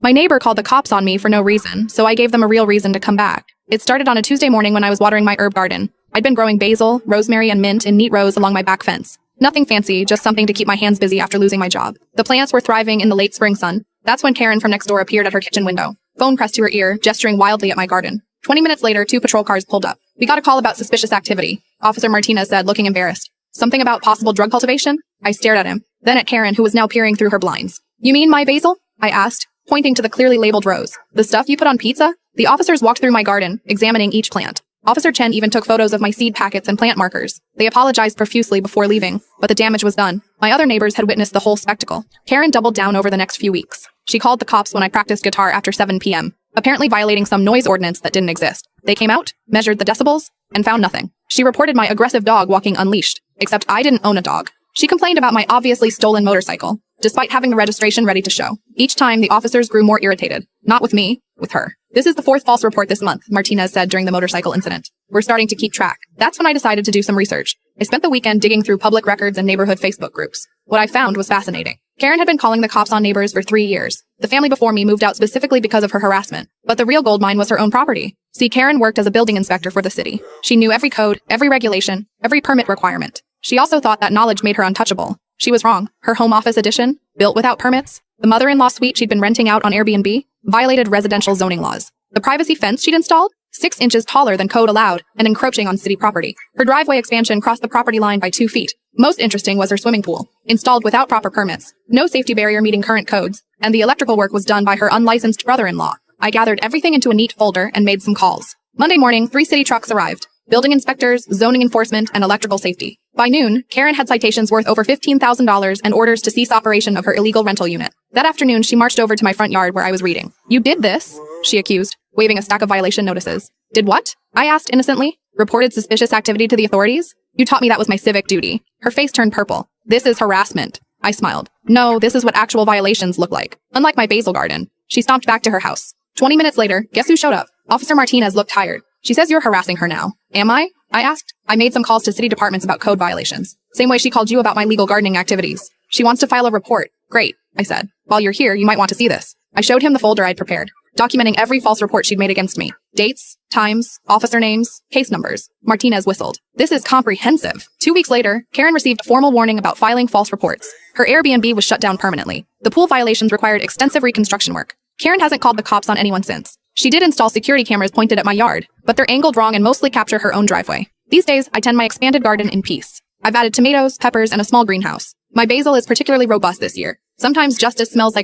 My neighbor called the cops on me for no reason, so I gave them a real reason to come back. It started on a Tuesday morning when I was watering my herb garden. I'd been growing basil, rosemary, and mint in neat rows along my back fence. Nothing fancy, just something to keep my hands busy after losing my job. The plants were thriving in the late spring sun. That's when Karen from next door appeared at her kitchen window, phone pressed to her ear, gesturing wildly at my garden. 20 minutes later, 2 patrol cars pulled up. We got a call about suspicious activity, Officer Martinez said, looking embarrassed. Something about possible drug cultivation? I stared at him, then at Karen, who was now peering through her blinds. You mean my basil? I asked, pointing to the clearly labeled rows. The stuff you put on pizza? The officers walked through my garden, examining each plant. Officer Chen even took photos of my seed packets and plant markers. They apologized profusely before leaving, but the damage was done. My other neighbors had witnessed the whole spectacle. Karen doubled down over the next few weeks. She called the cops when I practiced guitar after 7 p.m., apparently violating some noise ordinance that didn't exist. They came out, measured the decibels, and found nothing. She reported my aggressive dog walking unleashed, except I didn't own a dog. She complained about my obviously stolen motorcycle, despite having the registration ready to show. Each time, the officers grew more irritated. Not with me, with her. This is the 4th false report this month, Martinez said during the motorcycle incident. We're starting to keep track. That's when I decided to do some research. I spent the weekend digging through public records and neighborhood Facebook groups. What I found was fascinating. Karen had been calling the cops on neighbors for 3 years. The family before me moved out specifically because of her harassment. But the real gold mine was her own property. See, Karen worked as a building inspector for the city. She knew every code, every regulation, every permit requirement. She also thought that knowledge made her untouchable. She was wrong. Her home office addition, built without permits, the mother-in-law suite she'd been renting out on Airbnb, violated residential zoning laws. The privacy fence she'd installed, 6 inches taller than code allowed and encroaching on city property. Her driveway expansion crossed the property line by 2 feet. Most interesting was her swimming pool, installed without proper permits, no safety barrier meeting current codes, and the electrical work was done by her unlicensed brother-in-law. I gathered everything into a neat folder and made some calls. Monday morning, 3 city trucks arrived. Building inspectors, zoning enforcement, and electrical safety. By noon, Karen had citations worth over $15,000 and orders to cease operation of her illegal rental unit. That afternoon, she marched over to my front yard where I was reading. You did this, she accused, waving a stack of violation notices. Did what? I asked innocently. Reported suspicious activity to the authorities? You taught me that was my civic duty. Her face turned purple. This is harassment. I smiled. No, this is what actual violations look like. Unlike my basil garden. She stomped back to her house. 20 minutes later, guess who showed up? Officer Martinez looked tired. She says you're harassing her now. Am I? I asked. I made some calls to city departments about code violations. Same way she called you about my legal gardening activities. She wants to file a report. Great, I said. While you're here, you might want to see this. I showed him the folder I'd prepared, documenting every false report she'd made against me. Dates, times, officer names, case numbers. Martinez whistled. This is comprehensive. 2 weeks later, Karen received a formal warning about filing false reports. Her Airbnb was shut down permanently. The pool violations required extensive reconstruction work. Karen hasn't called the cops on anyone since. She did install security cameras pointed at my yard, but they're angled wrong and mostly capture her own driveway. These days, I tend my expanded garden in peace. I've added tomatoes, peppers, and a small greenhouse. My basil is particularly robust this year. Sometimes justice smells like